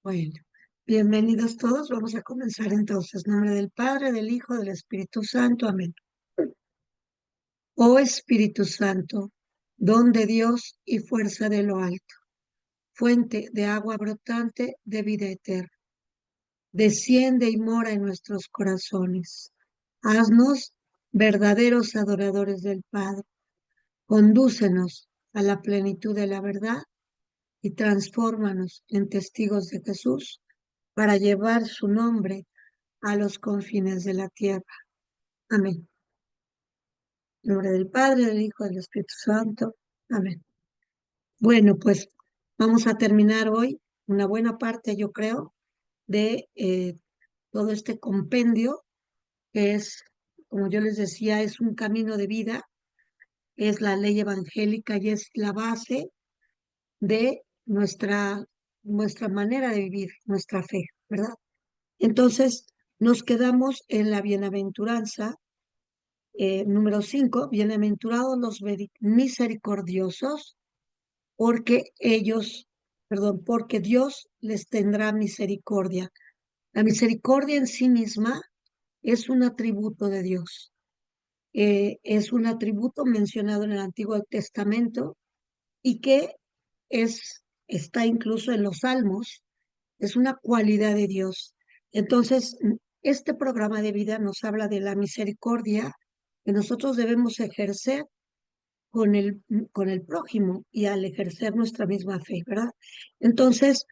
Bueno, bienvenidos todos. Vamos a comenzar entonces. En nombre del Padre, del Hijo, del Espíritu Santo. Amén. Oh Espíritu Santo, don de Dios y fuerza de lo alto, fuente de agua brotante de vida eterna, desciende y mora en nuestros corazones. Haznos verdaderos adoradores del Padre. Condúcenos a la plenitud de la verdad y transfórmanos en testigos de Jesús para llevar su nombre a los confines de la tierra. Amén. En nombre del Padre, del Hijo, del Espíritu Santo. Amén. Bueno, pues vamos a terminar hoy una buena parte, yo creo, de todo este compendio que es, como yo les decía, es un camino de vida, es la ley evangélica y es la base de nuestra manera de vivir, nuestra fe, ¿verdad? Entonces, nos quedamos en la bienaventuranza número 5, bienaventurados los misericordiosos, porque porque Dios les tendrá misericordia. La misericordia en sí misma es un atributo de Dios. Es un atributo mencionado en el Antiguo Testamento y que está incluso en los Salmos, es una cualidad de Dios. Entonces, este programa de vida nos habla de la misericordia que nosotros debemos ejercer con con el prójimo y al ejercer nuestra misma fe, ¿verdad? Entonces,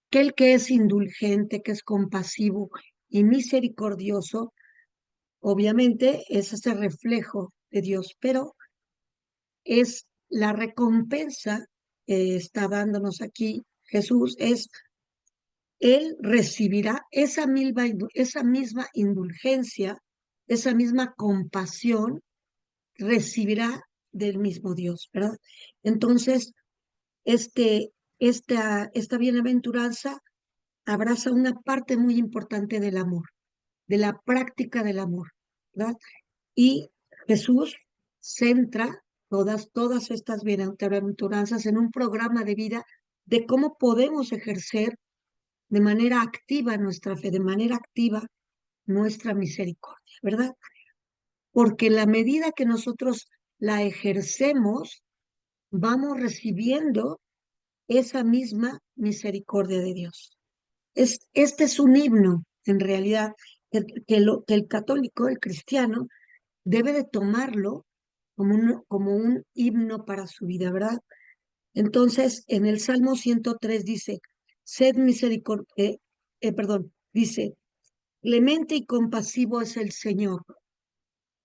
que el que es indulgente, que es compasivo y misericordioso, obviamente es ese reflejo de Dios, pero es la recompensa que está dándonos aquí Jesús, es él recibirá esa misma indulgencia, esa misma compasión, recibirá del mismo Dios, ¿verdad? Entonces, esta bienaventuranza abraza una parte muy importante del amor, de la práctica del amor, ¿verdad? Y Jesús centra todas estas bienaventuranzas en un programa de vida de cómo podemos ejercer de manera activa nuestra fe, de manera activa nuestra misericordia, ¿verdad? Porque la medida que nosotros la ejercemos, vamos recibiendo esa misma misericordia de Dios. Este es un himno, en realidad, que el católico, el cristiano, debe de tomarlo como un himno para su vida, ¿verdad? Entonces, en el Salmo 103 dice, sed misericordia, dice, clemente y compasivo es el Señor,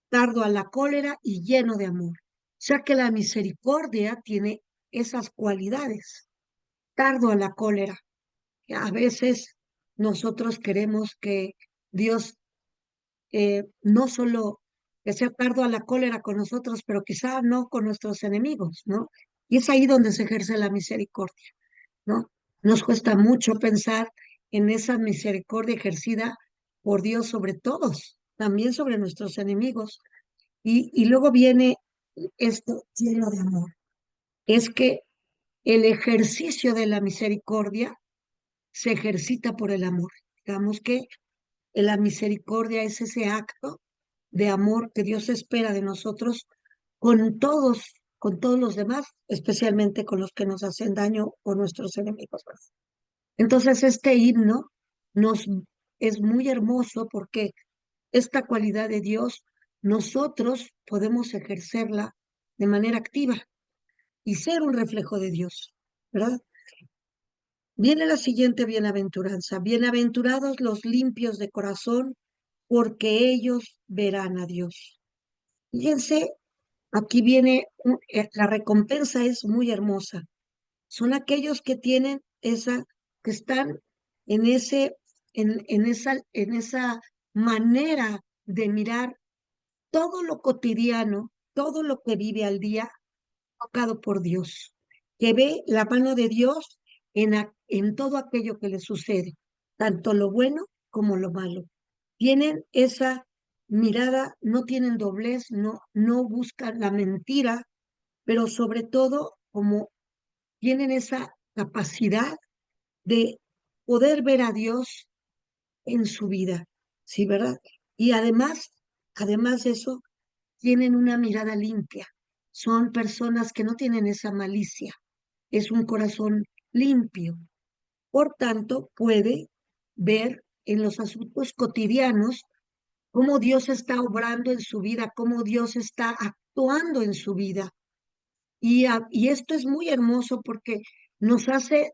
tardo a la cólera y lleno de amor. O sea que la misericordia tiene esas cualidades. Tardo a la cólera. A veces nosotros queremos que Dios no solo que sea tardo a la cólera con nosotros, pero quizá no con nuestros enemigos, ¿no? Y es ahí donde se ejerce la misericordia, ¿no? Nos cuesta mucho pensar en esa misericordia ejercida por Dios sobre todos, también sobre nuestros enemigos. Y luego viene esto lleno de amor. Es que el ejercicio de la misericordia se ejercita por el amor. Digamos que la misericordia es ese acto de amor que Dios espera de nosotros con todos los demás, especialmente con los que nos hacen daño o nuestros enemigos, ¿verdad? Entonces, este himno nos es muy hermoso porque esta cualidad de Dios nosotros podemos ejercerla de manera activa y ser un reflejo de Dios, ¿verdad? Viene la siguiente bienaventuranza. Bienaventurados los limpios de corazón, porque ellos verán a Dios. Fíjense, aquí viene, la recompensa es muy hermosa. Son aquellos que tienen que están en en esa manera de mirar todo lo cotidiano, todo lo que vive al día, tocado por Dios, que ve la mano de Dios en todo aquello que le sucede, tanto lo bueno como lo malo. Tienen esa mirada, no tienen doblez, no buscan la mentira, pero sobre todo como tienen esa capacidad de poder ver a Dios en su vida, ¿sí, verdad? Y además de eso, tienen una mirada limpia. Son personas que no tienen esa malicia. Es un corazón limpio. Por tanto, puede ver en los asuntos cotidianos cómo Dios está obrando en su vida, cómo Dios está actuando en su vida. Y esto es muy hermoso porque nos hace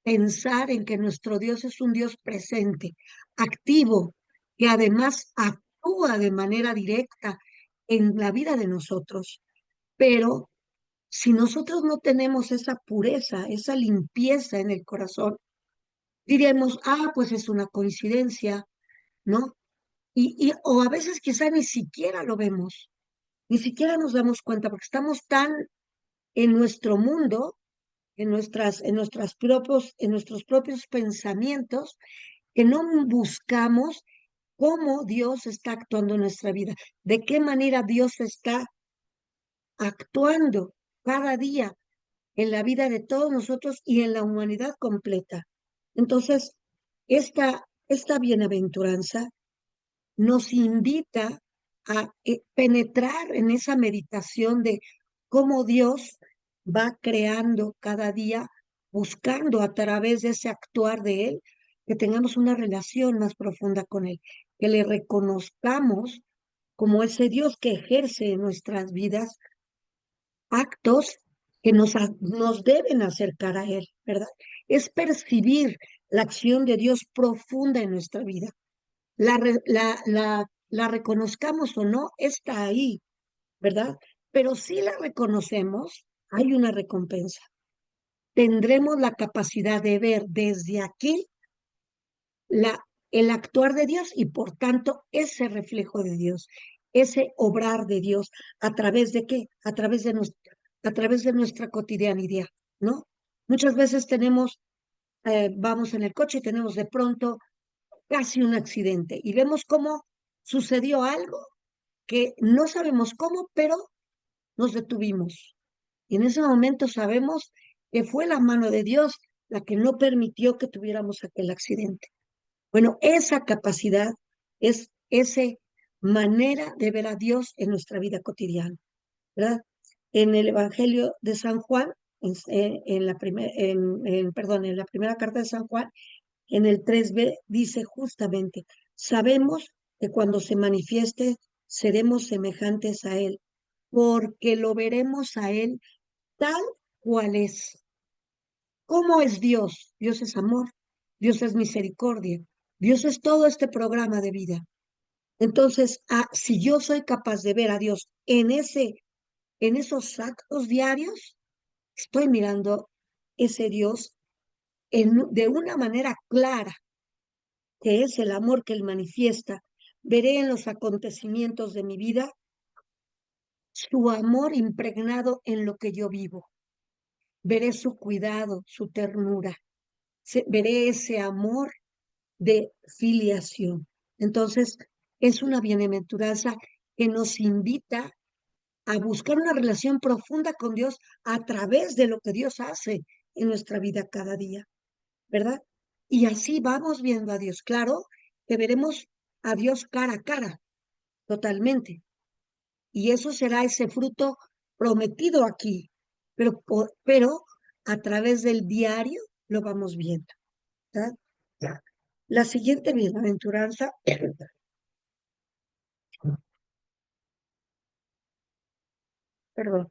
pensar en que nuestro Dios es un Dios presente, activo, que además actúa de manera directa en la vida de nosotros. Pero si nosotros no tenemos esa pureza, esa limpieza en el corazón, diremos, ah, pues es una coincidencia, ¿no? O a veces quizá ni siquiera lo vemos, ni siquiera nos damos cuenta porque estamos tan en nuestro mundo, en nuestros propios pensamientos, que no buscamos cómo Dios está actuando en nuestra vida, de qué manera Dios está actuando cada día en la vida de todos nosotros y en la humanidad completa. Entonces, esta bienaventuranza nos invita a penetrar en esa meditación de cómo Dios va creando cada día, buscando a través de ese actuar de Él, que tengamos una relación más profunda con Él, que le reconozcamos como ese Dios que ejerce en nuestras vidas actos que nos deben acercar a Él, ¿verdad? Es percibir la acción de Dios profunda en nuestra vida. La reconozcamos o no, está ahí, ¿verdad? Pero si la reconocemos, hay una recompensa. Tendremos la capacidad de ver desde aquí la, el actuar de Dios y por tanto ese reflejo de Dios, ese obrar de Dios, ¿a través de qué? A través de nuestra cotidianidad, ¿no? Muchas veces vamos en el coche y tenemos de pronto casi un accidente y vemos cómo sucedió algo que no sabemos cómo, pero nos detuvimos. Y en ese momento sabemos que fue la mano de Dios la que no permitió que tuviéramos aquel accidente. Bueno, esa capacidad es esa manera de ver a Dios en nuestra vida cotidiana, ¿verdad? En el Evangelio de San Juan, en la primera carta de San Juan, en el 3b dice justamente, sabemos que cuando se manifieste seremos semejantes a Él, porque lo veremos a Él tal cual es. ¿Cómo es Dios? Dios es amor, Dios es misericordia, Dios es todo este programa de vida. Entonces, si yo soy capaz de ver a Dios en esos actos diarios, estoy mirando ese Dios de una manera clara, que es el amor que Él manifiesta. Veré en los acontecimientos de mi vida su amor impregnado en lo que yo vivo. Veré su cuidado, su ternura. Veré ese amor de filiación. Entonces, es una bienaventuranza que nos invita a buscar una relación profunda con Dios a través de lo que Dios hace en nuestra vida cada día, ¿verdad? Y así vamos viendo a Dios. Claro que veremos a Dios cara a cara, totalmente. Y eso será ese fruto prometido aquí, pero a través del diario lo vamos viendo, ¿verdad? Ya. La siguiente bienaventuranza, perdón,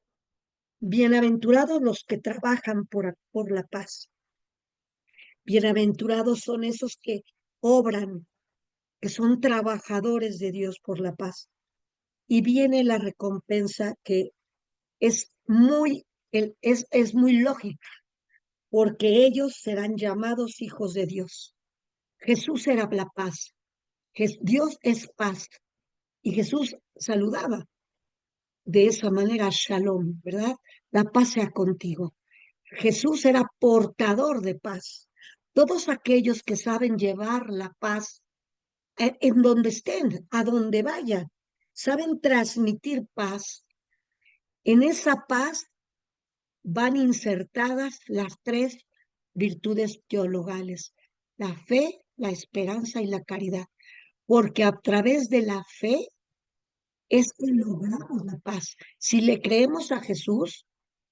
bienaventurados los que trabajan por la paz. Bienaventurados son esos que obran, que son trabajadores de Dios por la paz. Y viene la recompensa que es es muy lógica, porque ellos serán llamados hijos de Dios. Jesús era la paz, Dios es paz. Y Jesús saludaba de esa manera, shalom, ¿verdad? La paz sea contigo. Jesús era portador de paz. Todos aquellos que saben llevar la paz en donde estén, a donde vayan, saben transmitir paz. En esa paz van insertadas las tres virtudes teologales. la fe, la esperanza y la caridad, porque a través de la fe es que logramos la paz. Si le creemos a Jesús,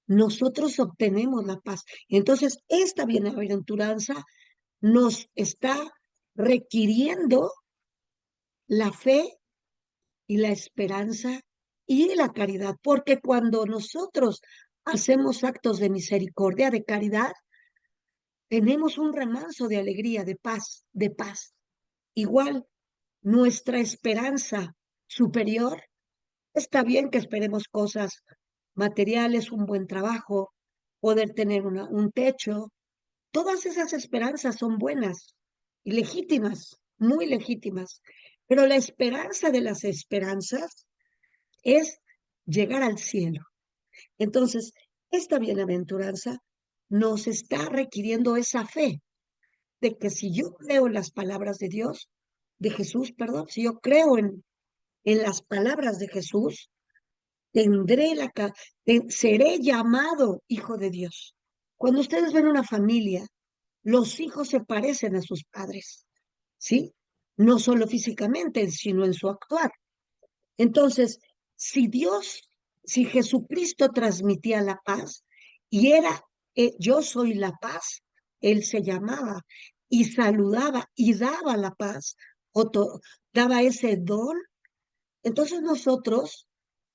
nosotros obtenemos la paz. Entonces, esta bienaventuranza nos está requiriendo la fe y la esperanza y la caridad, porque cuando nosotros hacemos actos de misericordia, de caridad, tenemos un remanso de alegría, de paz, de paz. Igual, nuestra esperanza superior, está bien que esperemos cosas materiales, un buen trabajo, poder tener un techo. Todas esas esperanzas son buenas y legítimas, muy legítimas. Pero la esperanza de las esperanzas es llegar al cielo. Entonces, esta bienaventuranza nos está requiriendo esa fe de que si yo creo en las palabras de Dios, de Jesús, perdón, si yo creo en las palabras de Jesús, tendré seré llamado hijo de Dios. Cuando ustedes ven una familia, los hijos se parecen a sus padres, ¿sí? No solo físicamente, sino en su actuar. Entonces, si Dios, si Jesucristo transmitía la paz y era yo soy la paz, Él se llamaba y saludaba y daba la paz, daba ese don. Entonces nosotros,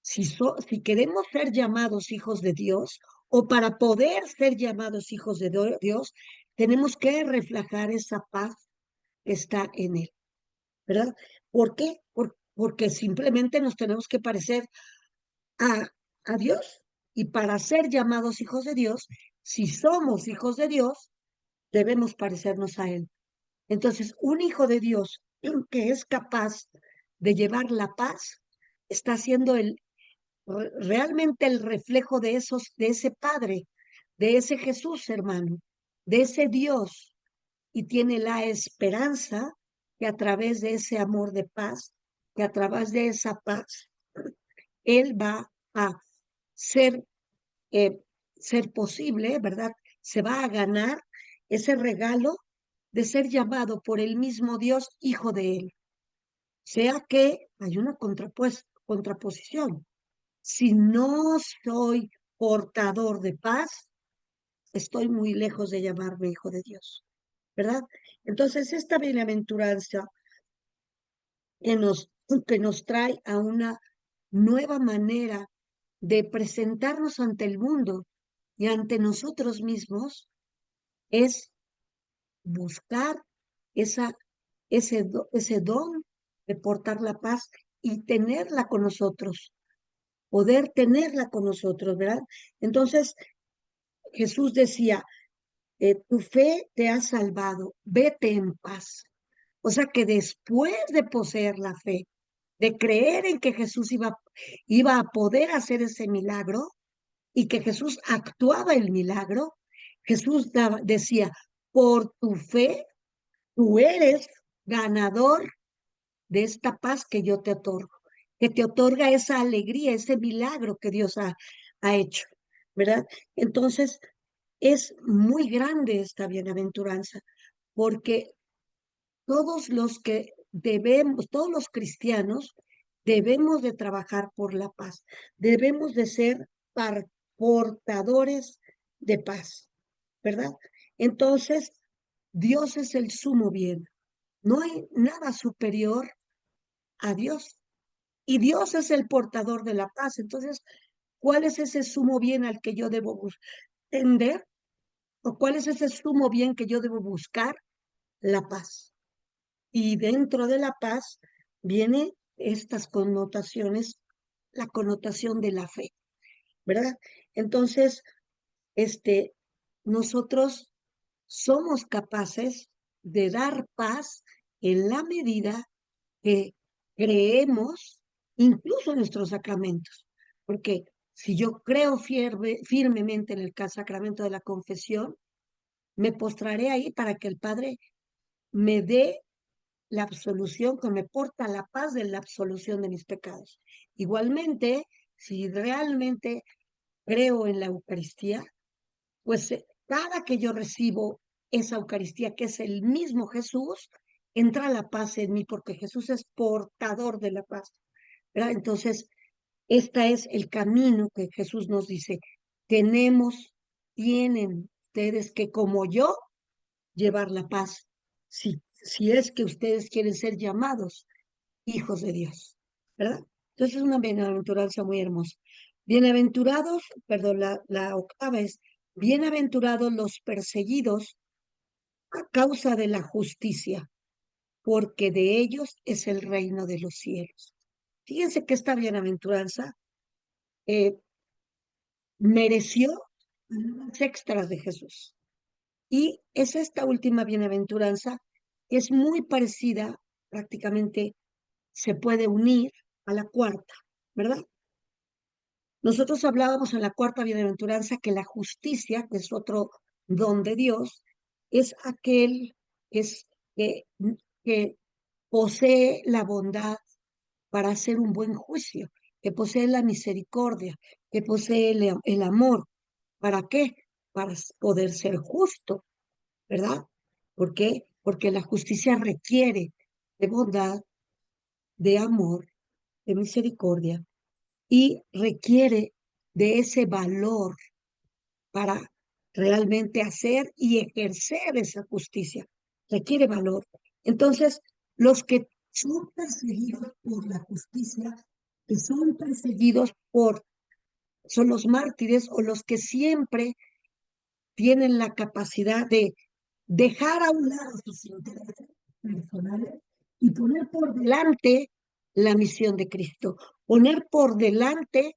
si queremos ser llamados hijos de Dios o para poder ser llamados hijos de Dios, tenemos que reflejar esa paz que está en Él, ¿verdad? ¿Por qué? Porque simplemente nos tenemos que parecer a, a Dios. Y para ser llamados hijos de Dios, si somos hijos de Dios, debemos parecernos a Él. Entonces, un hijo de Dios que es capaz de llevar la paz, está siendo realmente el reflejo de ese Padre, de ese Jesús, hermano, de ese Dios, y tiene la esperanza que a través de ese amor de paz, que a través de esa paz, Él va a ser, eh, ser posible, ¿verdad? Se va a ganar ese regalo de ser llamado por el mismo Dios hijo de Él. Sea que hay una contraposición. Si no soy portador de paz, estoy muy lejos de llamarme hijo de Dios, ¿verdad? Entonces, esta bienaventuranza que que nos trae a una nueva manera de presentarnos ante el mundo y ante nosotros mismos es buscar esa, ese don de portar la paz y tenerla con nosotros, poder tenerla con nosotros, ¿verdad? Entonces, Jesús decía, tu fe te ha salvado, vete en paz. O sea que después de poseer la fe, de creer en que Jesús iba a poder hacer ese milagro y que Jesús actuaba el milagro, Jesús decía, por tu fe, tú eres ganador de esta paz que yo te otorgo, que te otorga esa alegría, ese milagro que Dios ha hecho, ¿verdad? Entonces, es muy grande esta bienaventuranza, porque todos los cristianos debemos de trabajar por la paz, debemos de ser portadores de paz, ¿verdad? Entonces, Dios es el sumo bien. No hay nada superior a Dios. Y Dios es el portador de la paz. Entonces, ¿cuál es ese sumo bien al que yo debo tender? ¿O cuál es ese sumo bien que yo debo buscar? La paz. Y dentro de la paz viene estas connotaciones, la connotación de la fe, ¿verdad? Entonces, este, nosotros somos capaces de dar paz en la medida que creemos, incluso en nuestros sacramentos, porque si yo creo firmemente en el sacramento de la confesión, me postraré ahí para que el Padre me dé la absolución, que me porta la paz de la absolución de mis pecados. Igualmente, si realmente creo en la Eucaristía, pues cada que yo recibo esa Eucaristía, que es el mismo Jesús, entra la paz en mí, porque Jesús es portador de la paz, ¿verdad? Entonces, este es el camino que Jesús nos dice. Tienen ustedes que, como yo, llevar la paz, si es que ustedes quieren ser llamados hijos de Dios, ¿verdad? Entonces es una bienaventuranza muy hermosa. Bienaventurados, perdón, la octava es, bienaventurados los perseguidos a causa de la justicia, porque de ellos es el reino de los cielos. Fíjense que esta bienaventuranza eh, mereció los extras de Jesús. Y es esta última bienaventuranza que es muy parecida, prácticamente se puede unir a la cuarta, ¿verdad? Nosotros hablábamos en la cuarta bienaventuranza que la justicia, que es otro don de Dios, es aquel es, que, que posee la bondad para hacer un buen juicio, que posee la misericordia, que posee el amor. ¿Para qué? Para poder ser justo, ¿verdad? ¿Por qué? Porque la justicia requiere de bondad, de amor, de misericordia y requiere de ese valor para realmente hacer y ejercer esa justicia. Requiere valor. Entonces, los que son perseguidos por la justicia, que son perseguidos son los mártires o los que siempre tienen la capacidad de dejar a un lado sus intereses personales y poner por delante la misión de Cristo, poner por delante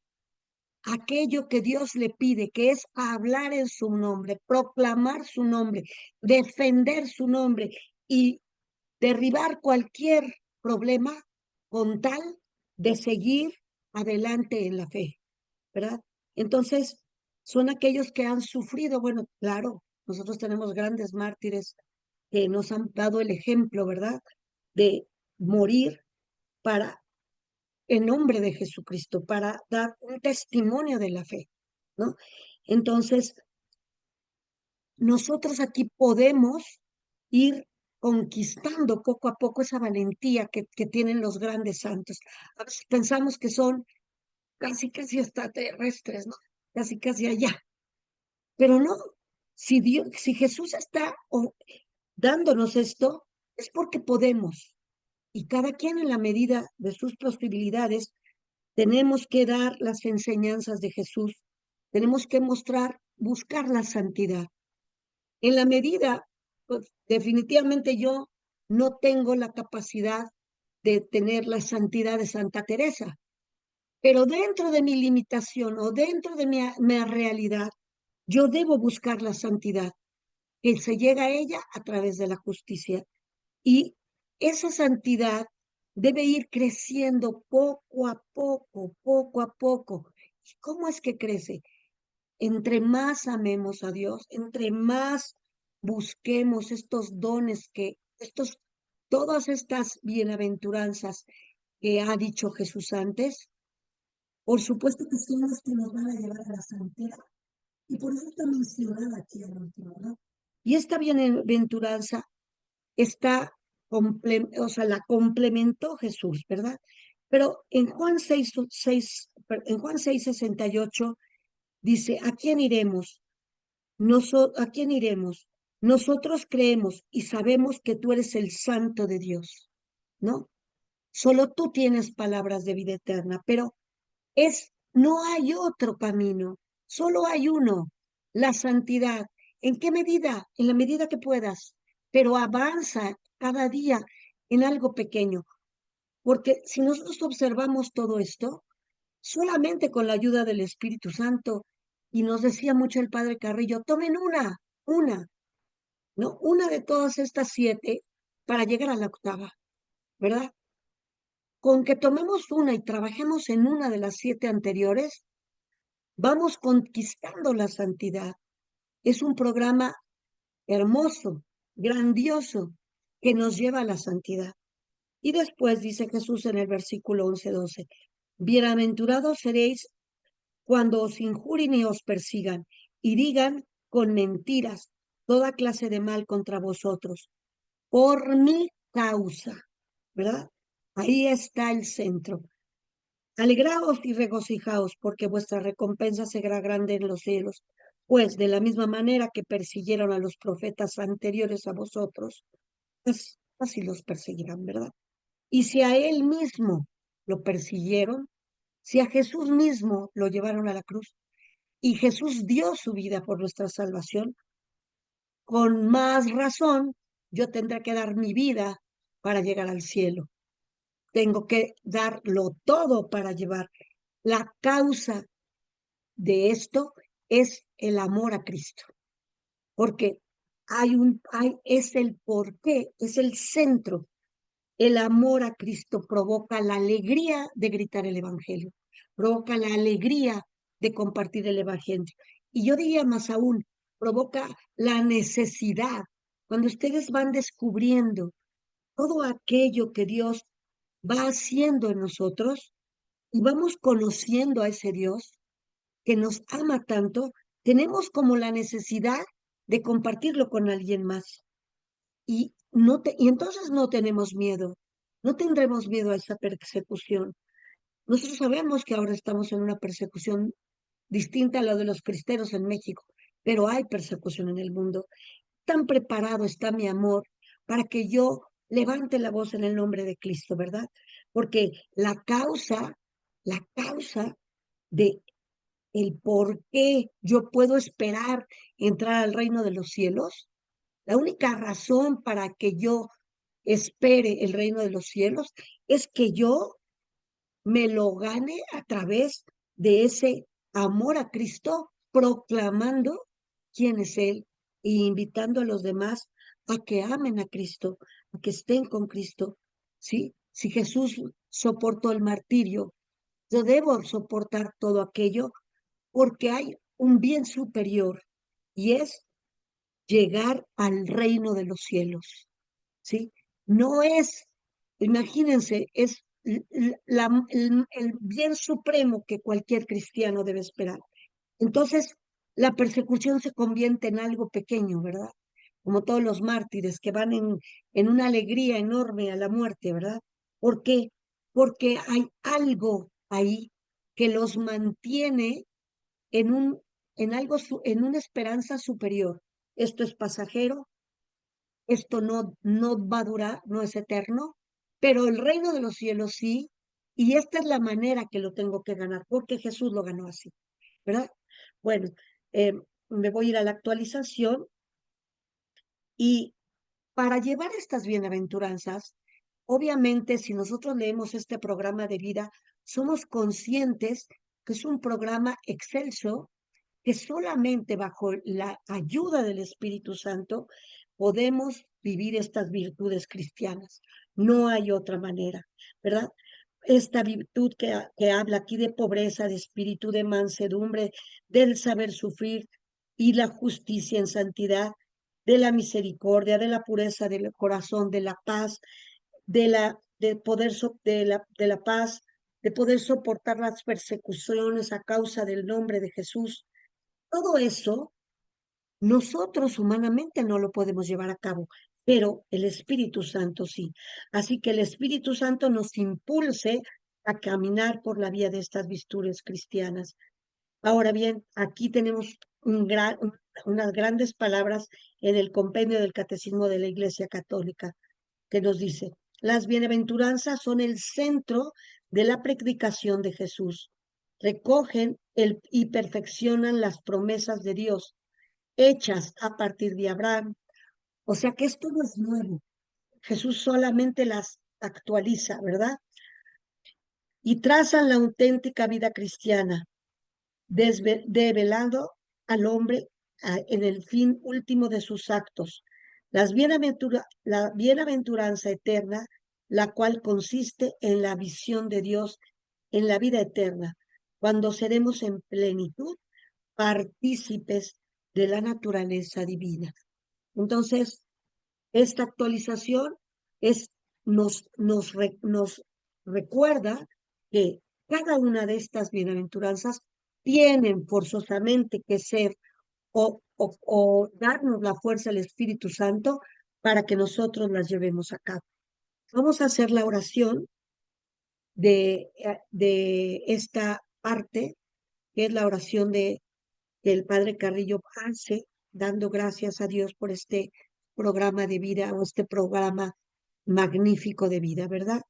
aquello que Dios le pide, que es hablar en su nombre, proclamar su nombre, defender su nombre y derribar cualquier problema con tal de seguir adelante en la fe, ¿verdad? Entonces, son aquellos que han sufrido, bueno, claro, nosotros tenemos grandes mártires que nos han dado el ejemplo, ¿verdad? De morir para, en nombre de Jesucristo, para dar un testimonio de la fe, ¿no? Entonces, nosotros aquí podemos ir conquistando poco a poco esa valentía que tienen los grandes santos. A veces pensamos que son casi extraterrestres, ¿no? Casi allá. Pero no, si Jesús está dándonos esto, es porque podemos. Y cada quien en la medida de sus posibilidades, tenemos que dar las enseñanzas de Jesús, tenemos que buscar la santidad. En la medida, pues definitivamente yo no tengo la capacidad de tener la santidad de Santa Teresa, pero dentro de mi limitación o dentro de mi realidad, yo debo buscar la santidad, que se llega a ella a través de la justicia. Y esa santidad debe ir creciendo poco a poco, poco a poco. ¿Y cómo es que crece? Entre más amemos a Dios, entre más busquemos estos dones todas estas bienaventuranzas que ha dicho Jesús antes, por supuesto que son los que nos van a llevar a la santidad. Y por eso está mencionada aquí al último, ¿no? Y esta bienaventuranza o sea, la complementó Jesús, ¿verdad? Pero en en Juan 6:68 dice, ¿a quién iremos? ¿A quién iremos? Nosotros creemos y sabemos que tú eres el Santo de Dios, ¿no? Solo tú tienes palabras de vida eterna, pero no hay otro camino, solo hay uno, la santidad. ¿En qué medida? En la medida que puedas, pero avanza cada día en algo pequeño, porque si nosotros observamos todo esto, solamente con la ayuda del Espíritu Santo, y nos decía mucho el Padre Carrillo, tomen una, ¿no? Una de todas estas 7 para llegar a la octava, ¿verdad? Con que tomemos una y trabajemos en una de las 7 anteriores, vamos conquistando la santidad. Es un programa hermoso, grandioso, que nos lleva a la santidad. Y después dice Jesús en el versículo 11-12, bienaventurados seréis cuando os injurien y os persigan y digan con mentiras toda clase de mal contra vosotros, por mi causa, ¿verdad? Ahí está el centro. Alegraos y regocijaos, porque vuestra recompensa será grande en los cielos, pues de la misma manera que persiguieron a los profetas anteriores a vosotros, pues así los perseguirán, ¿verdad? Y si a él mismo lo persiguieron, si a Jesús mismo lo llevaron a la cruz y Jesús dio su vida por nuestra salvación, con más razón yo tendré que dar mi vida para llegar al cielo. Tengo que darlo todo para llevar. La causa de esto es el amor a Cristo, porque es el porqué, es el centro. El amor a Cristo provoca la alegría de gritar el Evangelio, provoca la alegría de compartir el Evangelio. Y yo diría más aún, provoca la necesidad. Cuando ustedes van descubriendo todo aquello que Dios va haciendo en nosotros y vamos conociendo a ese Dios que nos ama tanto, tenemos como la necesidad de compartirlo con alguien más. Y entonces no tenemos miedo, no tendremos miedo a esa persecución. Nosotros sabemos que ahora estamos en una persecución distinta a la de los cristeros en México, pero hay persecución en el mundo. Tan preparado está mi amor para que yo levante la voz en el nombre de Cristo, ¿verdad? Porque la causa de el por qué yo puedo esperar entrar al reino de los cielos, la única razón para que yo espere el reino de los cielos es que yo me lo gane a través de ese amor a Cristo, proclamando quién es Él e invitando a los demás a que amen a Cristo, a que estén con Cristo. ¿Sí? Si Jesús soportó el martirio, yo debo soportar todo aquello porque hay un bien superior y es llegar al reino de los cielos. ¿Sí? No es, imagínense, es el bien supremo que cualquier cristiano debe esperar. Entonces, la persecución se convierte en algo pequeño, ¿verdad? Como todos los mártires que van en una alegría enorme a la muerte, ¿verdad? ¿Por qué? Porque hay algo ahí que los mantiene en en una esperanza superior. Esto es pasajero, esto no va a durar, no es eterno, pero el reino de los cielos sí, y esta es la manera que lo tengo que ganar, porque Jesús lo ganó así, ¿verdad? Bueno, eh, me voy a ir a la actualización y para llevar estas bienaventuranzas, obviamente si nosotros leemos este programa de vida, somos conscientes que es un programa excelso que solamente bajo la ayuda del Espíritu Santo podemos vivir estas virtudes cristianas. No hay otra manera, ¿verdad? Esta virtud que habla aquí de pobreza, de espíritu, de mansedumbre, del saber sufrir y la justicia en santidad, de la misericordia, de la pureza del corazón, de la paz, de la paz, de poder soportar las persecuciones a causa del nombre de Jesús. Todo eso nosotros humanamente no lo podemos llevar a cabo, pero el Espíritu Santo sí. Así que el Espíritu Santo nos impulse a caminar por la vía de estas virtudes cristianas. Ahora bien, aquí tenemos unas grandes palabras en el compendio del Catecismo de la Iglesia Católica que nos dice, las bienaventuranzas son el centro de la predicación de Jesús. Recogen y perfeccionan las promesas de Dios hechas a partir de Abraham. O sea que esto no es nuevo. Jesús solamente las actualiza, ¿verdad? Y trazan la auténtica vida cristiana, develando al hombre en el fin último de sus actos. La bienaventuranza eterna, la cual consiste en la visión de Dios en la vida eterna, cuando seremos en plenitud partícipes de la naturaleza divina. Entonces, esta actualización nos recuerda que cada una de estas bienaventuranzas tienen forzosamente que ser o darnos la fuerza del Espíritu Santo para que nosotros las llevemos a cabo. Vamos a hacer la oración de esta parte, que es la oración del Padre Carrillo hace, dando gracias a Dios por este programa de vida o este programa magnífico de vida, ¿verdad?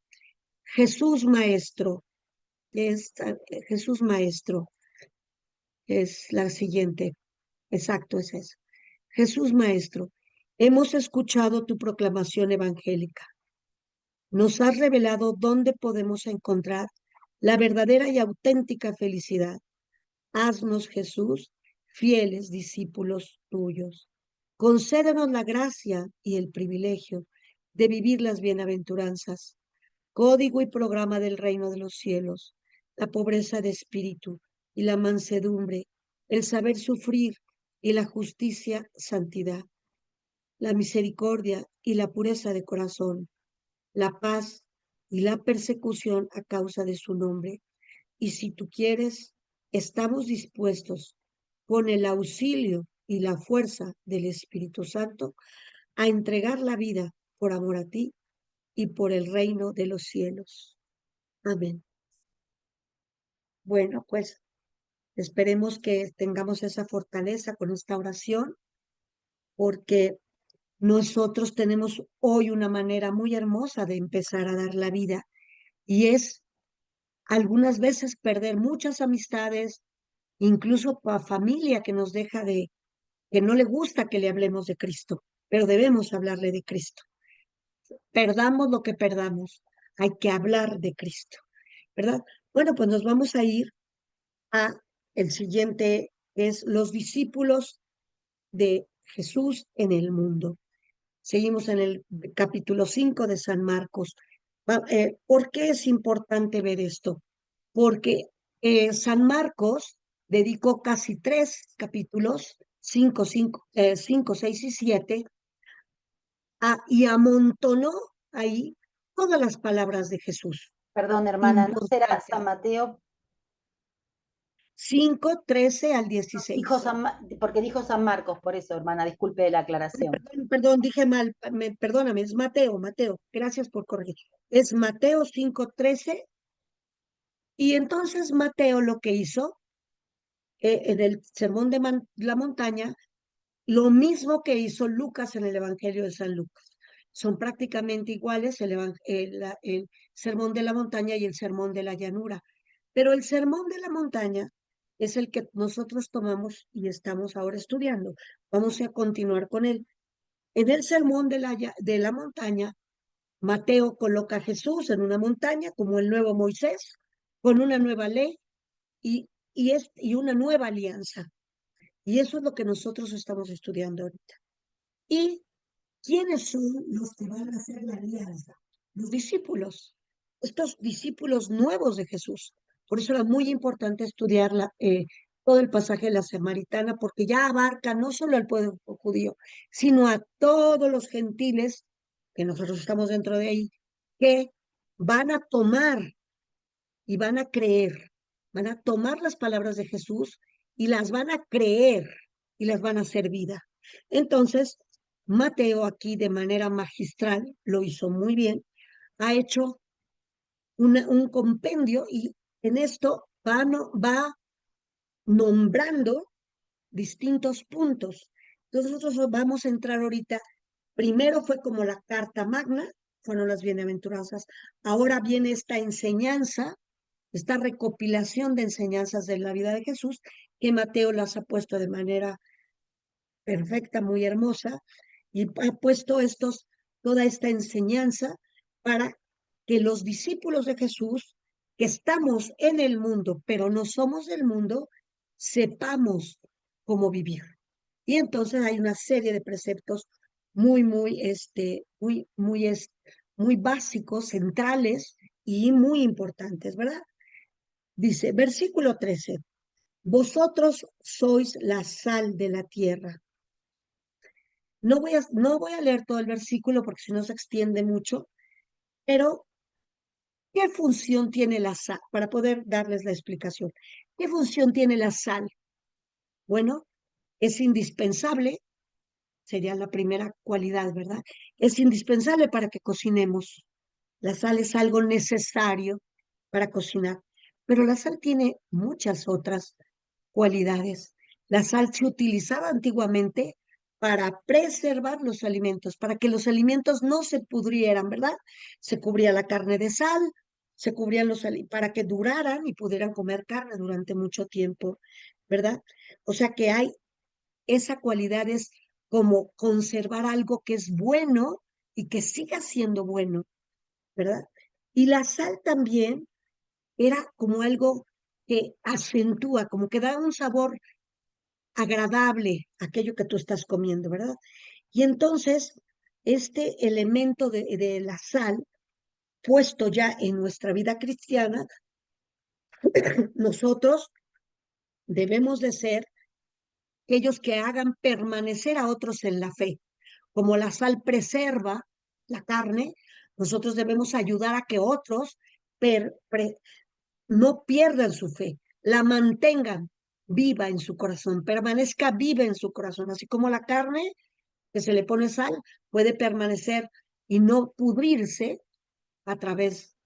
Jesús Maestro, Jesús Maestro, es la siguiente, exacto, es eso. Jesús Maestro, hemos escuchado tu proclamación evangélica. Nos has revelado dónde podemos encontrar la verdadera y auténtica felicidad. Haznos, Jesús, fieles discípulos tuyos. Concédenos la gracia y el privilegio de vivir las bienaventuranzas, código y programa del reino de los cielos, la pobreza de espíritu y la mansedumbre, el saber sufrir y la justicia, santidad, la misericordia y la pureza de corazón, la paz y la persecución a causa de su nombre. Y si tú quieres, estamos dispuestos, con el auxilio y la fuerza del Espíritu Santo, a entregar la vida por amor a ti y por el reino de los cielos. Amén. Bueno, pues esperemos que tengamos esa fortaleza con esta oración, porque nosotros tenemos hoy una manera muy hermosa de empezar a dar la vida, y es algunas veces perder muchas amistades, incluso familia que nos deja que no le gusta que le hablemos de Cristo, pero debemos hablarle de Cristo. Perdamos lo que perdamos, hay que hablar de Cristo, ¿verdad? Bueno, pues nos vamos a ir a el siguiente, que es los discípulos de Jesús en el mundo. Seguimos en el capítulo 5 de San Marcos. ¿Por qué es importante ver esto? Porque San Marcos dedicó casi 3 capítulos, 5, 6 y 7, y amontonó ahí todas las palabras de Jesús. Perdón, hermana, ¿no será Importante. San Mateo? 5:13 al 16. Porque dijo San Marcos, por eso, hermana, disculpe la aclaración. Perdón, dije mal, perdóname, es Mateo, gracias por corregir. Es Mateo 5:13, y entonces Mateo lo que hizo en el Sermón de la Montaña, lo mismo que hizo Lucas en el Evangelio de San Lucas. Son prácticamente iguales el Sermón de la Montaña y el Sermón de la Llanura. Pero el Sermón de la Montaña es el que nosotros tomamos y estamos ahora estudiando. Vamos a continuar con él. En el Sermón de la Montaña, Mateo coloca a Jesús en una montaña como el nuevo Moisés, con una nueva ley y una nueva alianza. Y eso es lo que nosotros estamos estudiando ahorita. ¿Y quiénes son los que van a hacer la alianza? Los discípulos, estos discípulos nuevos de Jesús. Por eso era muy importante estudiar todo el pasaje de la Samaritana, porque ya abarca no solo al pueblo judío, sino a todos los gentiles, que nosotros estamos dentro de ahí, que van a tomar y van a tomar las palabras de Jesús y las van a creer y las van a hacer vida. Entonces, Mateo aquí de manera magistral, lo hizo muy bien, ha hecho un compendio, y en esto va nombrando distintos puntos. Entonces nosotros vamos a entrar ahorita. Primero fue como la carta magna, fueron las bienaventuranzas. Ahora viene esta enseñanza, esta recopilación de enseñanzas de la vida de Jesús, que Mateo las ha puesto de manera perfecta, muy hermosa, y ha puesto toda esta enseñanza para que los discípulos de Jesús, que estamos en el mundo, pero no somos del mundo, sepamos cómo vivir. Y entonces hay una serie de preceptos muy básicos, centrales y muy importantes, ¿verdad? Dice, versículo 13, vosotros sois la sal de la tierra. No voy a leer todo el versículo porque si no se extiende mucho, pero ¿qué función tiene la sal? Para poder darles la explicación. ¿Qué función tiene la sal? Bueno, es indispensable, sería la primera cualidad, ¿verdad? Es indispensable para que cocinemos. La sal es algo necesario para cocinar, pero la sal tiene muchas otras cualidades. La sal se utilizaba antiguamente para preservar los alimentos, para que los alimentos no se pudrieran, ¿verdad? Se cubría la carne de sal, se cubrían para que duraran y pudieran comer carne durante mucho tiempo, ¿verdad? O sea que hay esa cualidad es como conservar algo que es bueno y que siga siendo bueno, ¿verdad? Y la sal también era como algo que acentúa, como que da un sabor agradable a aquello que tú estás comiendo, ¿verdad? Y entonces, este elemento de la sal, puesto ya en nuestra vida cristiana, nosotros debemos de ser aquellos que hagan permanecer a otros en la fe. Como la sal preserva la carne, nosotros debemos ayudar a que otros no pierdan su fe, la mantengan viva en su corazón, permanezca viva en su corazón, así como la carne que se le pone sal puede permanecer y no pudrirse a través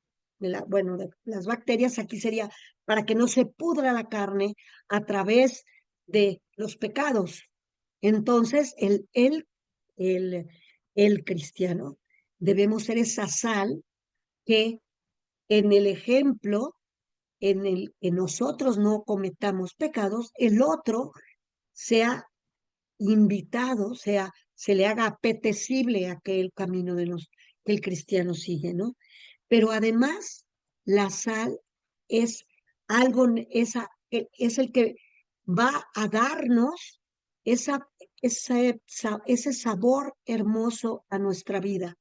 bueno, de las bacterias, aquí sería para que no se pudra la carne a través de los pecados. Entonces, el, el cristiano debemos ser esa sal que en el ejemplo en el que nosotros no cometamos pecados, el otro sea invitado, sea, se le haga apetecible aquel camino que el cristiano sigue, ¿no? Pero además, la sal es algo, es el que va a darnos esa, ese sabor hermoso a nuestra vida.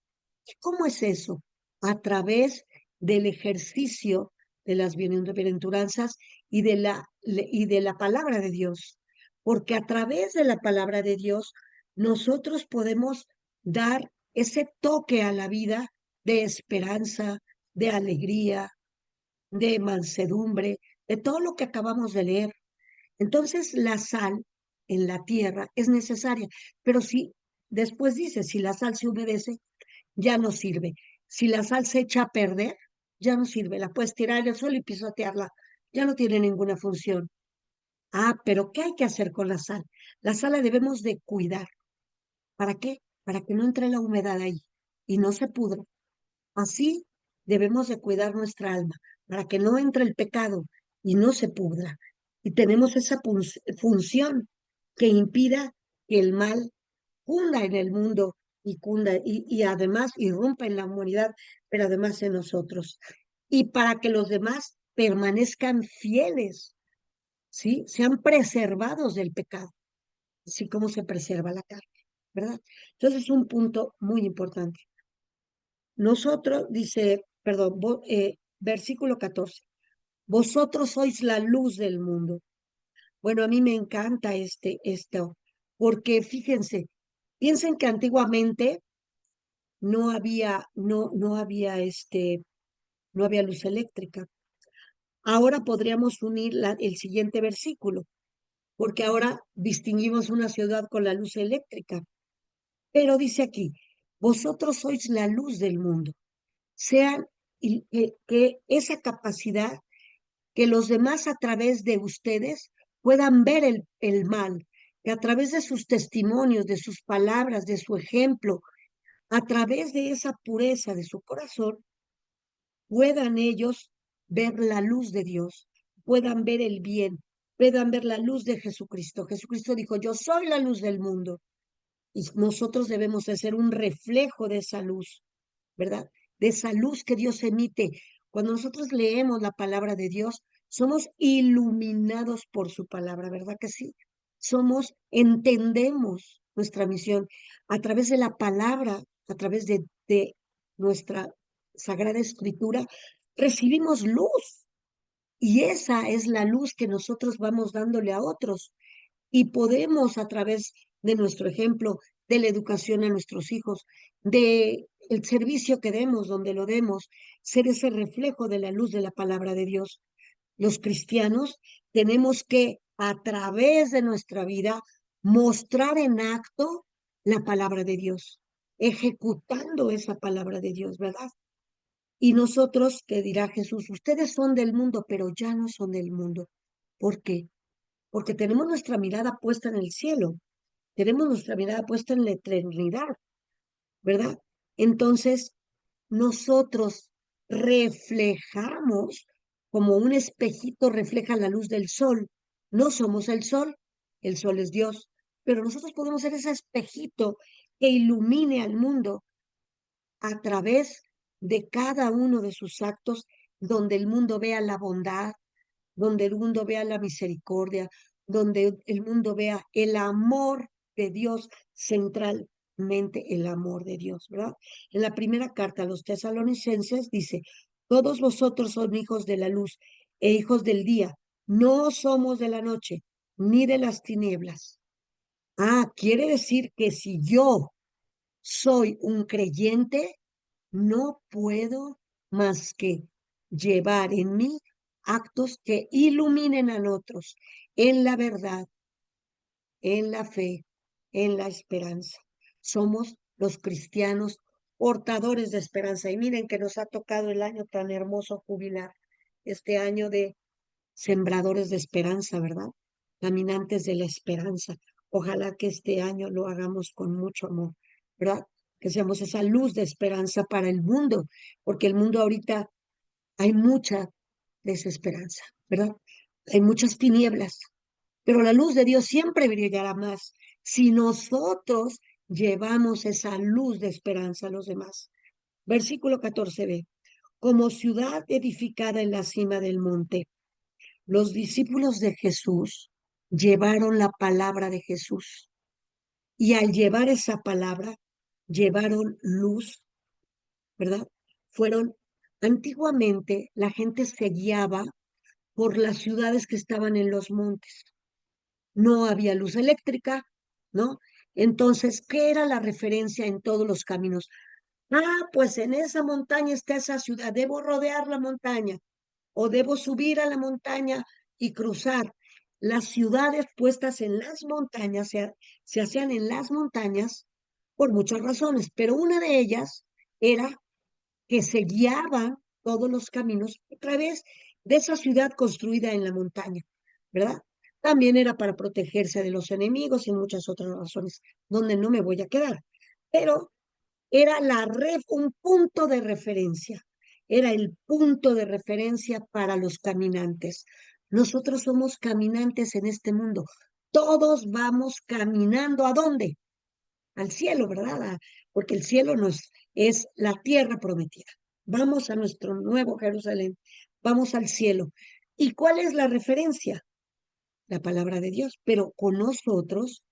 ¿Cómo es eso? A través del ejercicio de las bienaventuranzas y de la palabra de Dios. Porque a través de la palabra de Dios, nosotros podemos dar ese toque a la vida de esperanza, de alegría, de mansedumbre, de todo lo que acabamos de leer. Entonces, la sal en la tierra es necesaria, pero si después dice, si la sal se humedece, ya no sirve. Si la sal se echa a perder, ya no sirve. La puedes tirar al suelo y pisotearla. Ya no tiene ninguna función. Ah, pero ¿qué hay que hacer con la sal? La sal la debemos de cuidar. ¿Para qué? Para que no entre la humedad ahí y no se pudra. Así debemos de cuidar nuestra alma, para que no entre el pecado y no se pudra. Y tenemos esa función que impida que el mal cunda en el mundo y cunda y además irrumpa en la humanidad, pero además en nosotros. Y para que los demás permanezcan fieles, ¿sí? Sean preservados del pecado, así como se preserva la carne, ¿verdad? Entonces es un punto muy importante. Nosotros, dice, perdón, versículo 14, vosotros sois la luz del mundo. Bueno, a mí me encanta esto, porque fíjense, piensen que antiguamente no había luz eléctrica. Ahora podríamos unir el siguiente versículo, porque ahora distinguimos una ciudad con la luz eléctrica. Pero dice aquí, vosotros sois la luz del mundo. Sean que esa capacidad, que los demás a través de ustedes puedan ver el mal, que a través de sus testimonios, de sus palabras, de su ejemplo, a través de esa pureza de su corazón, puedan ellos ver la luz de Dios, puedan ver el bien, puedan ver la luz de Jesucristo. Jesucristo dijo, yo soy la luz del mundo. Y nosotros debemos de ser un reflejo de esa luz, ¿verdad? De esa luz que Dios emite. Cuando nosotros leemos la palabra de Dios, somos iluminados por su palabra, ¿verdad que sí? Entendemos nuestra misión a través de la palabra, a través de nuestra Sagrada Escritura, recibimos luz y esa es la luz que nosotros vamos dándole a otros y podemos a través de nuestro ejemplo, de la educación a nuestros hijos, de el servicio que demos, donde lo demos, ser ese reflejo de la luz de la palabra de Dios. Los cristianos tenemos que, a través de nuestra vida, mostrar en acto la palabra de Dios, ejecutando esa palabra de Dios, ¿verdad? Y nosotros, que dirá Jesús, ustedes son del mundo, pero ya no son del mundo. ¿Por qué? Porque tenemos nuestra mirada puesta en el cielo, tenemos nuestra mirada puesta en la eternidad, ¿verdad? Entonces, nosotros reflejamos como un espejito refleja la luz del sol. No somos el sol es Dios, pero nosotros podemos ser ese espejito que ilumine al mundo a través de cada uno de sus actos, donde el mundo vea la bondad, donde el mundo vea la misericordia, donde el mundo vea el amor de Dios, centralmente el amor de Dios, ¿verdad? En la primera carta a los tesalonicenses dice, todos vosotros son hijos de la luz e hijos del día, no somos de la noche ni de las tinieblas. Ah, quiere decir que si yo soy un creyente, no puedo más que llevar en mí actos que iluminen a otros en la verdad, en la fe, en la esperanza. Somos los cristianos portadores de esperanza. Y miren que nos ha tocado el año tan hermoso jubilar, este año de sembradores de esperanza, ¿verdad? Caminantes de la esperanza. Ojalá que este año lo hagamos con mucho amor, ¿verdad? Que seamos esa luz de esperanza para el mundo, porque el mundo ahorita hay mucha desesperanza, ¿verdad? Hay muchas tinieblas, pero la luz de Dios siempre brillará más si nosotros llevamos esa luz de esperanza a los demás. Versículo 14b. Como ciudad edificada en la cima del monte, los discípulos de Jesús llevaron la palabra de Jesús y al llevar esa palabra, llevaron luz, ¿verdad? Fueron, antiguamente la gente se guiaba por las ciudades que estaban en los montes. No había luz eléctrica, ¿no? Entonces, ¿qué era la referencia en todos los caminos? Ah, pues en esa montaña está esa ciudad, debo rodear la montaña o debo subir a la montaña y cruzar. Las ciudades puestas en las montañas se hacían en las montañas por muchas razones, pero una de ellas era que se guiaban todos los caminos a través de esa ciudad construida en la montaña, ¿verdad? También era para protegerse de los enemigos y muchas otras razones, donde no me voy a quedar. Pero era un punto de referencia, era el punto de referencia para los caminantes. Nosotros somos caminantes en este mundo. Todos vamos caminando ¿a dónde? Al cielo, ¿verdad? Porque el cielo es la tierra prometida. Vamos a nuestro nuevo Jerusalén, vamos al cielo. ¿Y cuál es la referencia? La palabra de Dios. Pero con nosotros,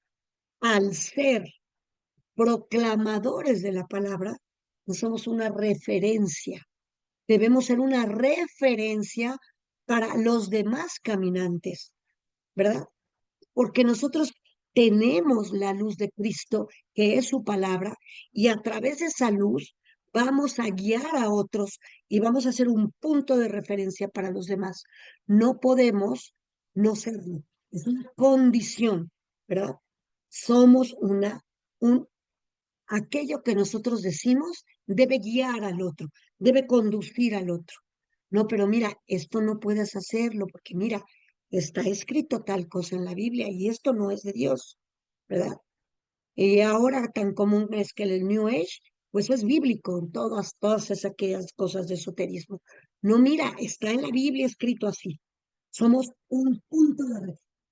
al ser proclamadores de la palabra, no somos una referencia. Debemos ser una referencia para los demás caminantes, ¿verdad? Porque nosotros tenemos la luz de Cristo, que es su palabra, y a través de esa luz vamos a guiar a otros y vamos a ser un punto de referencia para los demás. No podemos no serlo. Es una condición, ¿verdad? Somos aquello que nosotros decimos debe guiar al otro, debe conducir al otro. No, pero mira, esto no puedes hacerlo porque mira, está escrito tal cosa en la Biblia y esto no es de Dios, ¿verdad? Y ahora tan común es que el New Age, pues es bíblico en todas esas aquellas cosas de esoterismo. No, mira, está en la Biblia escrito así. Somos un punto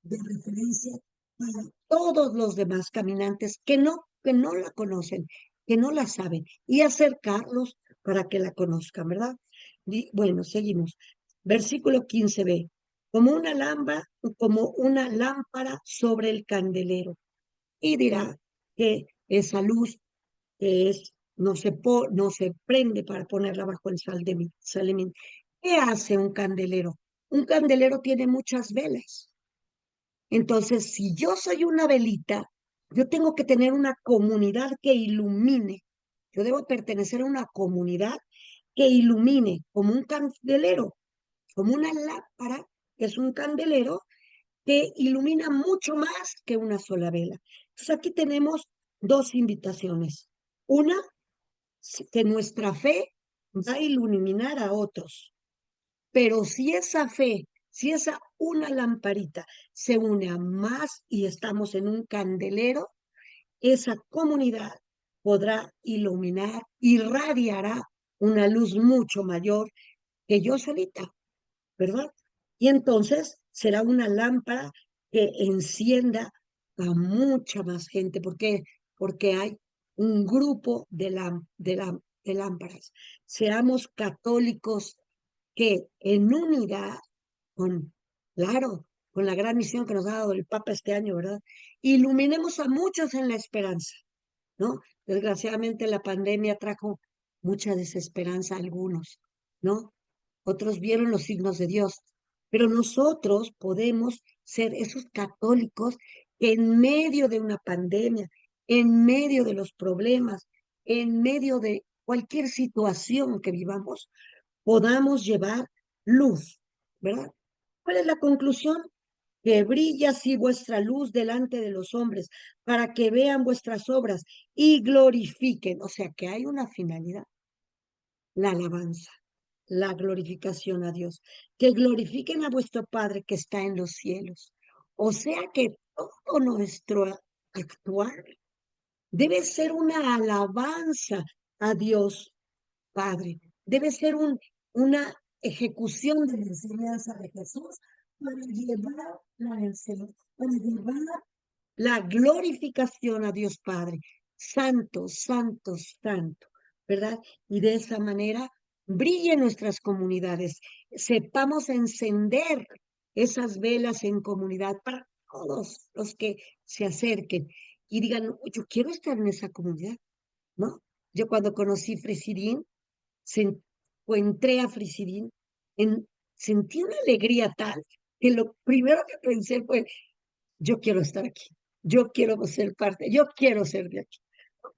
de referencia para todos los demás caminantes que no la conocen, que no la saben, y acercarlos para que la conozcan, ¿verdad? Bueno, seguimos. Versículo 15b. Como una lámpara sobre el candelero. Y dirá que esa luz no se prende para ponerla bajo el salemín. ¿Qué hace un candelero? Un candelero tiene muchas velas. Entonces, si yo soy una velita, yo tengo que tener una comunidad que ilumine. Yo debo pertenecer a una comunidad que ilumine como un candelero, como una lámpara, que es un candelero, que ilumina mucho más que una sola vela. Entonces aquí tenemos dos invitaciones. Una, que nuestra fe va a iluminar a otros, pero si esa fe, si esa una lamparita se une a más y estamos en un candelero, esa comunidad podrá iluminar, irradiará una luz mucho mayor que yo solita, ¿verdad? Y entonces será una lámpara que encienda a mucha más gente, porque hay un grupo de lámparas. Seamos católicos que en unidad, con, claro, con la gran misión que nos ha dado el Papa este año, ¿verdad? Iluminemos a muchos en la esperanza, ¿no? Desgraciadamente la pandemia trajo mucha desesperanza a algunos, ¿no? Otros vieron los signos de Dios, pero nosotros podemos ser esos católicos que en medio de una pandemia, en medio de los problemas, en medio de cualquier situación que vivamos, podamos llevar luz, ¿verdad? ¿Cuál es la conclusión? Que brille así vuestra luz delante de los hombres, para que vean vuestras obras y glorifiquen. O sea, que hay una finalidad, la alabanza, la glorificación a Dios. Que glorifiquen a vuestro Padre que está en los cielos. O sea que todo nuestro actuar debe ser una alabanza a Dios Padre. Debe ser una ejecución de la enseñanza de Jesús para llevar para llevar la glorificación a Dios Padre. Santo, santo, santo, ¿verdad? Y de esa manera brillen nuestras comunidades. Sepamos encender esas velas en comunidad para todos los que se acerquen y digan, yo quiero estar en esa comunidad, ¿no? Yo cuando conocí Fresirín, o entré a Frisirín, sentí una alegría tal que lo primero que pensé fue, yo quiero estar aquí, yo quiero ser parte, yo quiero ser de aquí.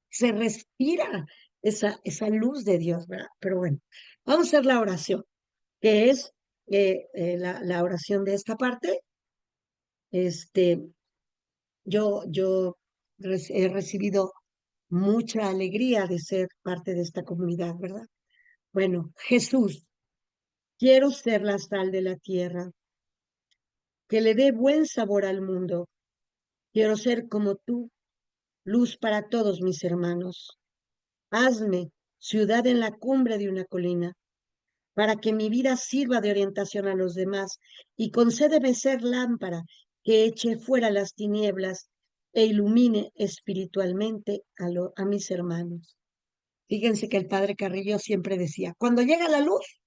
Se respira esa luz de Dios, ¿verdad? Pero bueno, vamos a hacer la oración, que es la oración de esta parte. Este, yo he recibido mucha alegría de ser parte de esta comunidad, ¿verdad? Bueno, Jesús, quiero ser la sal de la tierra, que le dé buen sabor al mundo. Quiero ser como tú, luz para todos mis hermanos. Hazme ciudad en la cumbre de una colina, para que mi vida sirva de orientación a los demás, y concédeme ser lámpara que eche fuera las tinieblas e ilumine espiritualmente a mis hermanos. Fíjense que el padre Carrillo siempre decía, cuando llega la luz,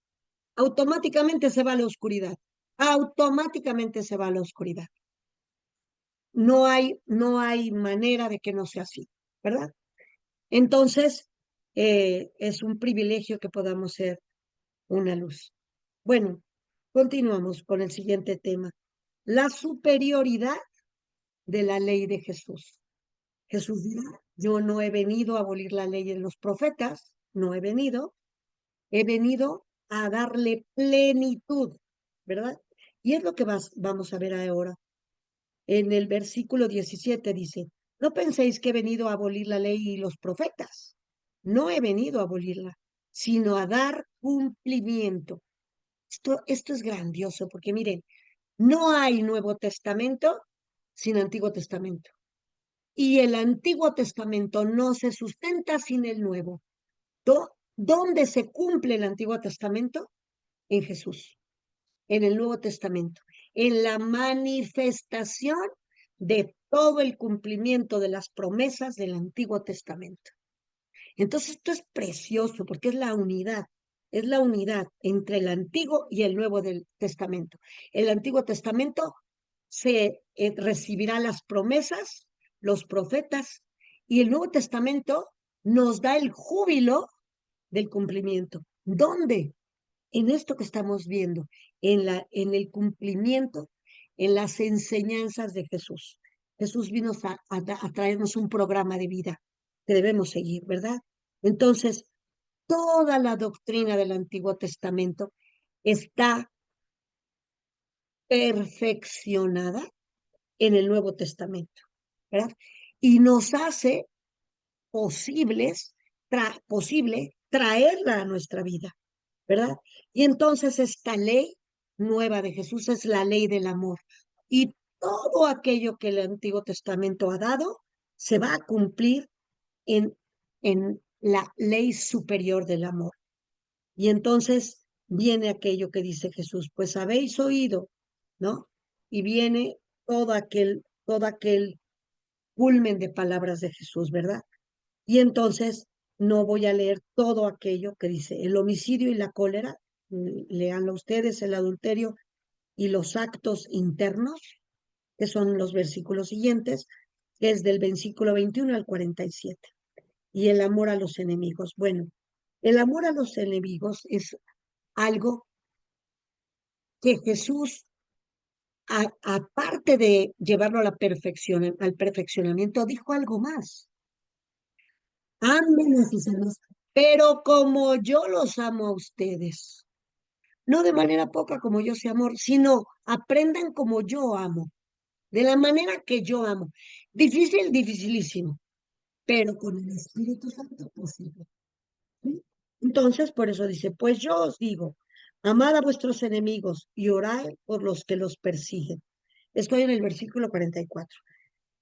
automáticamente se va a la oscuridad, automáticamente se va a la oscuridad. No hay manera de que no sea así, ¿verdad? Entonces, es un privilegio que podamos ser una luz. Bueno, continuamos con el siguiente tema. La superioridad de la ley de Jesús. Jesús dirá, yo no he venido a abolir la ley de los profetas, no he venido a darle plenitud, ¿verdad? Y es lo que vamos a ver ahora. En el versículo 17 dice, no penséis que he venido a abolir la ley y los profetas. No he venido a abolirla, sino a dar cumplimiento. Esto es grandioso porque miren, no hay Nuevo Testamento sin Antiguo Testamento. Y el Antiguo Testamento no se sustenta sin el Nuevo. ¿Dónde se cumple el Antiguo Testamento? En Jesús, en el Nuevo Testamento, en la manifestación de todo el cumplimiento de las promesas del Antiguo Testamento. Entonces, esto es precioso porque es la unidad entre el Antiguo y el Nuevo del Testamento. El Antiguo Testamento se recibirá las promesas, los profetas, y el Nuevo Testamento nos da el júbilo del cumplimiento. ¿Dónde? En esto que estamos viendo, en el cumplimiento, en las enseñanzas de Jesús. Jesús vino a traernos un programa de vida que debemos seguir, ¿verdad? Entonces, toda la doctrina del Antiguo Testamento está perfeccionada en el Nuevo Testamento, ¿verdad? Y nos hace posible traerla a nuestra vida, ¿verdad? Y entonces esta ley nueva de Jesús es la ley del amor. Y todo aquello que el Antiguo Testamento ha dado se va a cumplir en, en la ley superior del amor. Y entonces viene aquello que dice Jesús, pues habéis oído, ¿no? Y viene todo aquel culmen de palabras de Jesús, ¿verdad? Y entonces no voy a leer todo aquello que dice el homicidio y la cólera, leanlo ustedes, el adulterio y los actos internos, que son los versículos siguientes, que es del versículo 21 al 47. Y el amor a los enemigos. Bueno, el amor a los enemigos es algo que Jesús, aparte de llevarlo a la perfección, al perfeccionamiento, dijo algo más. Amen a sus hermanos, pero como yo los amo a ustedes, no de manera poca como yo sé amor, sino aprendan como yo amo, de la manera que yo amo. Difícil, dificilísimo, pero con el Espíritu Santo posible. ¿Sí? Entonces, por eso dice, pues yo os digo, amad a vuestros enemigos y orad por los que los persiguen. Estoy en el versículo 44.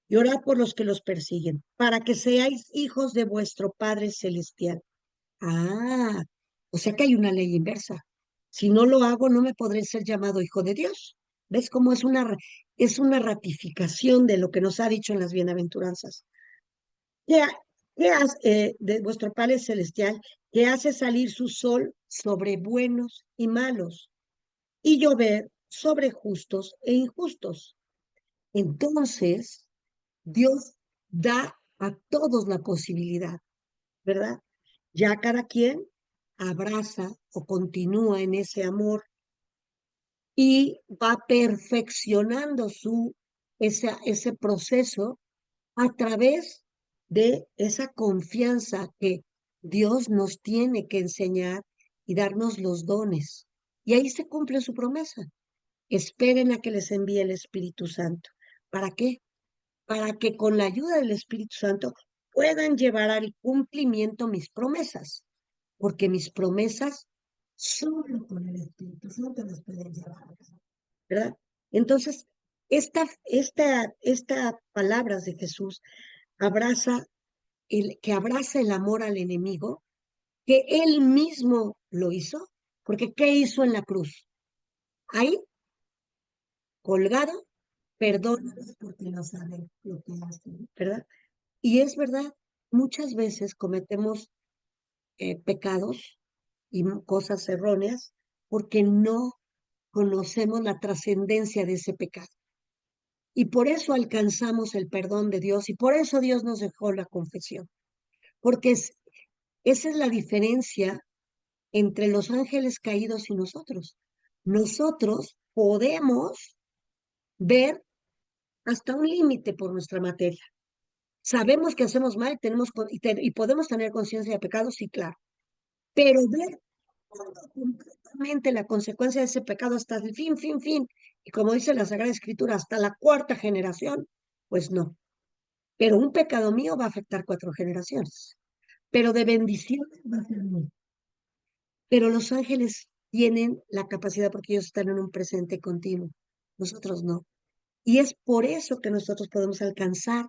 Y orad por los que los persiguen, para que seáis hijos de vuestro Padre Celestial. Ah, o sea que hay una ley inversa. Si no lo hago, no me podré ser llamado hijo de Dios. ¿Ves cómo es una ratificación de lo que nos ha dicho en las bienaventuranzas? ¿Qué, qué hace de vuestro Padre Celestial que hace salir su sol sobre buenos y malos y llover sobre justos e injustos? Entonces, Dios da a todos la posibilidad, ¿verdad? Ya cada quien abraza o continúa en ese amor y va perfeccionando ese proceso a través de esa confianza que Dios nos tiene que enseñar y darnos los dones. Y ahí se cumple su promesa. Esperen a que les envíe el Espíritu Santo. ¿Para qué? Para que con la ayuda del Espíritu Santo puedan llevar al cumplimiento mis promesas, porque mis promesas solo con el Espíritu Santo las pueden llevar, ¿verdad? Entonces, esta palabras de Jesús que abraza el amor al enemigo, que él mismo lo hizo, porque ¿qué hizo en la cruz? Ahí, colgado, perdónanos porque no saben lo que hacen, ¿verdad? Y es verdad, muchas veces cometemos pecados y cosas erróneas porque no conocemos la trascendencia de ese pecado. Y por eso alcanzamos el perdón de Dios y por eso Dios nos dejó la confesión. Porque esa es la diferencia entre los ángeles caídos y nosotros. Nosotros podemos ver hasta un límite por nuestra materia. Sabemos que hacemos mal y podemos tener conciencia de pecados, sí, claro. Pero ver completamente la consecuencia de ese pecado hasta el fin. Y como dice la Sagrada Escritura, hasta la cuarta generación, pues no. Pero un pecado mío va a afectar 4 generaciones. Pero de bendición va a ser mío. Pero los ángeles tienen la capacidad porque ellos están en un presente continuo. Nosotros no. Y es por eso que nosotros podemos alcanzar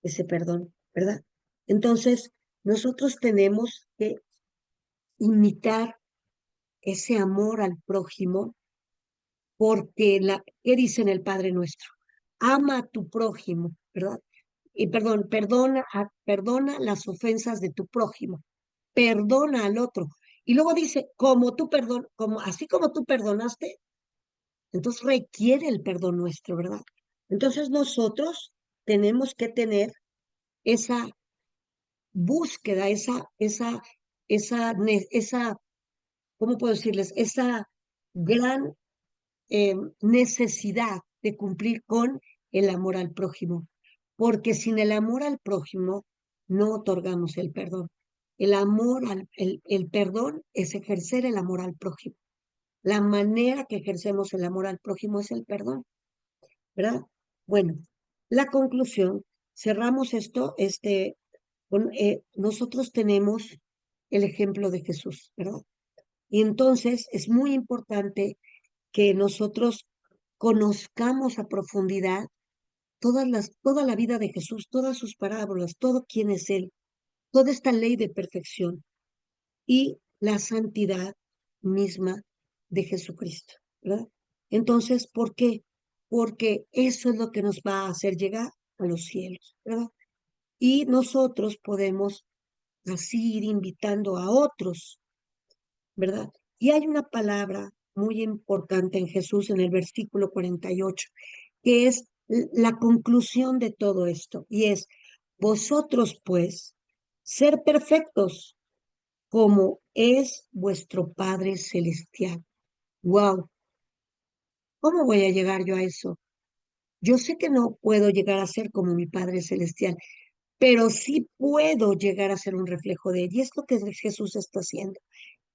ese perdón, ¿verdad? Entonces, nosotros tenemos que imitar ese amor al prójimo porque ¿qué dice en el Padre Nuestro? Ama a tu prójimo, ¿verdad? Y perdona las ofensas de tu prójimo, perdona al otro. Y luego dice, así como tú perdonaste, entonces requiere el perdón nuestro, ¿verdad? Entonces nosotros tenemos que tener esa búsqueda, esa, ¿cómo puedo decirles? Esa gran necesidad de cumplir con el amor al prójimo, porque sin el amor al prójimo no otorgamos el perdón. El perdón es ejercer el amor al prójimo. La manera que ejercemos el amor al prójimo es el perdón, ¿verdad? Bueno, la conclusión, cerramos esto, nosotros tenemos el ejemplo de Jesús, ¿verdad? Y entonces es muy importante que nosotros conozcamos a profundidad toda la vida de Jesús, todas sus parábolas, todo quién es Él, toda esta ley de perfección y la santidad misma de Jesucristo, ¿verdad? Entonces, ¿por qué? Porque eso es lo que nos va a hacer llegar a los cielos, ¿verdad? Y nosotros podemos así ir invitando a otros, ¿verdad? Y hay una palabra muy importante en Jesús en el versículo 48, que es la conclusión de todo esto, y es, vosotros pues, ser perfectos como es vuestro Padre Celestial. Wow, ¿cómo voy a llegar yo a eso? Yo sé que no puedo llegar a ser como mi Padre Celestial, pero sí puedo llegar a ser un reflejo de Él. Y es lo que Jesús está haciendo.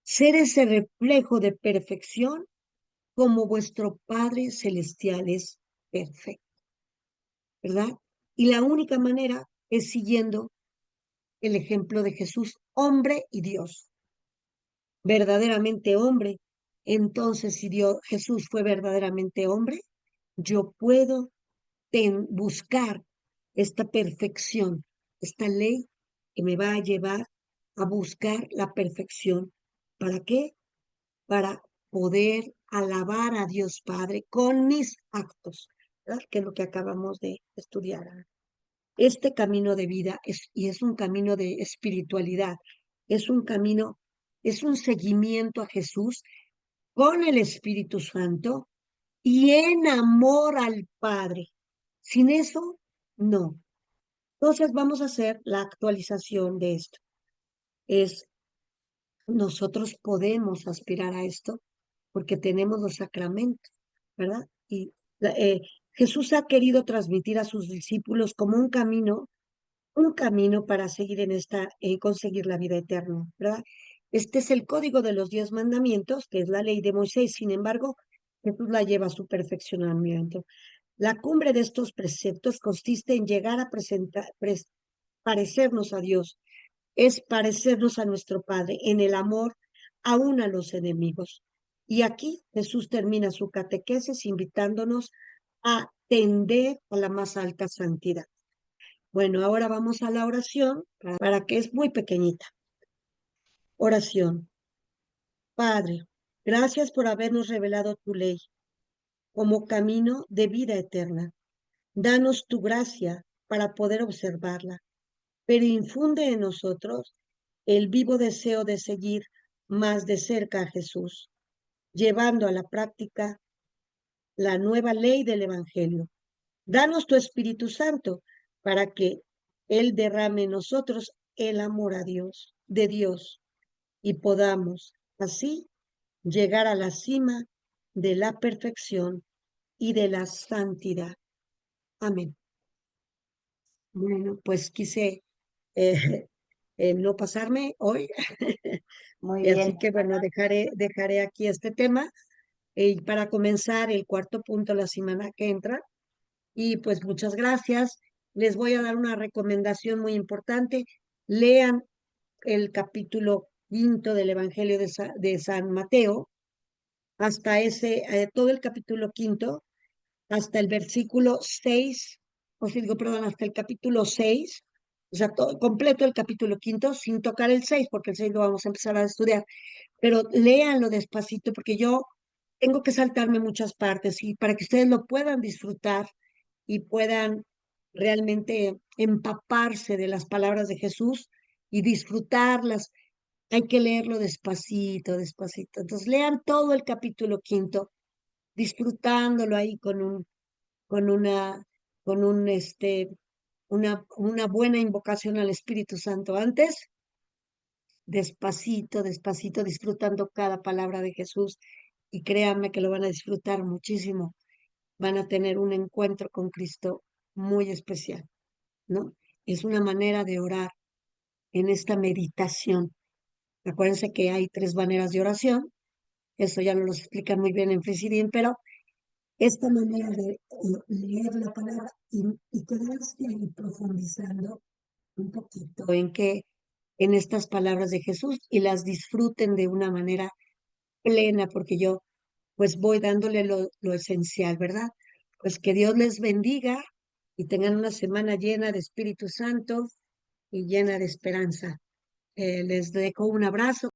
Ser ese reflejo de perfección como vuestro Padre Celestial es perfecto, ¿verdad? Y la única manera es siguiendo el ejemplo de Jesús, hombre y Dios, verdaderamente hombre. Entonces, si Jesús fue verdaderamente hombre, yo puedo buscar esta perfección, esta ley que me va a llevar a buscar la perfección. ¿Para qué? Para poder alabar a Dios Padre con mis actos, ¿verdad? Que es lo que acabamos de estudiar. Este camino de vida y es un camino de espiritualidad, es un camino, es un seguimiento a Jesús con el Espíritu Santo y en amor al Padre. Sin eso, no. Entonces vamos a hacer la actualización de esto. Es, nosotros podemos aspirar a esto porque tenemos los sacramentos, ¿verdad? Y Jesús ha querido transmitir a sus discípulos como un camino para seguir en esta, conseguir la vida eterna, ¿verdad? Este es el código de los 10 mandamientos, que es la ley de Moisés, sin embargo, Jesús la lleva a su perfeccionamiento. La cumbre de estos preceptos consiste en llegar a parecernos a Dios, es parecernos a nuestro Padre en el amor aún a los enemigos. Y aquí Jesús termina su catequesis invitándonos a tender a la más alta santidad. Bueno, ahora vamos a la oración para que es muy pequeñita. Oración. Padre, gracias por habernos revelado tu ley como camino de vida eterna. Danos tu gracia para poder observarla, pero infunde en nosotros el vivo deseo de seguir más de cerca a Jesús, llevando a la práctica la nueva ley del Evangelio. Danos tu Espíritu Santo para que Él derrame en nosotros el amor a Dios, de Dios, y podamos así llegar a la cima de la perfección y de la santidad. Amén. Bueno, pues quise eh, no pasarme hoy, Muy así bien. que bueno, dejaré aquí este tema para comenzar el cuarto punto la semana que entra. Y pues muchas gracias. Les voy a dar una recomendación muy importante. Lean el capítulo quinto del Evangelio de San Mateo, hasta todo el capítulo quinto, hasta el versículo 6, o si digo, perdón, hasta el capítulo 6, o sea, todo, completo el capítulo quinto, sin tocar el 6, porque el 6 lo vamos a empezar a estudiar, pero léanlo despacito, porque yo tengo que saltarme muchas partes y para que ustedes lo puedan disfrutar y puedan realmente empaparse de las palabras de Jesús y disfrutarlas, hay que leerlo despacito, despacito. Entonces lean todo el capítulo quinto, disfrutándolo ahí con una, con un una buena invocación al Espíritu Santo antes, despacito, despacito, disfrutando cada palabra de Jesús y créanme que lo van a disfrutar muchísimo. Van a tener un encuentro con Cristo muy especial, ¿no? Es una manera de orar en esta meditación. Acuérdense que hay 3 maneras de oración. eso ya nos lo explica muy bien en Presidium, pero esta manera de leer la palabra y quedarse ahí profundizando un poquito en estas palabras de Jesús y las disfruten de una manera plena, porque yo pues voy dándole lo esencial, ¿verdad? Pues que Dios les bendiga y tengan una semana llena de Espíritu Santo y llena de esperanza. Les dejo un abrazo.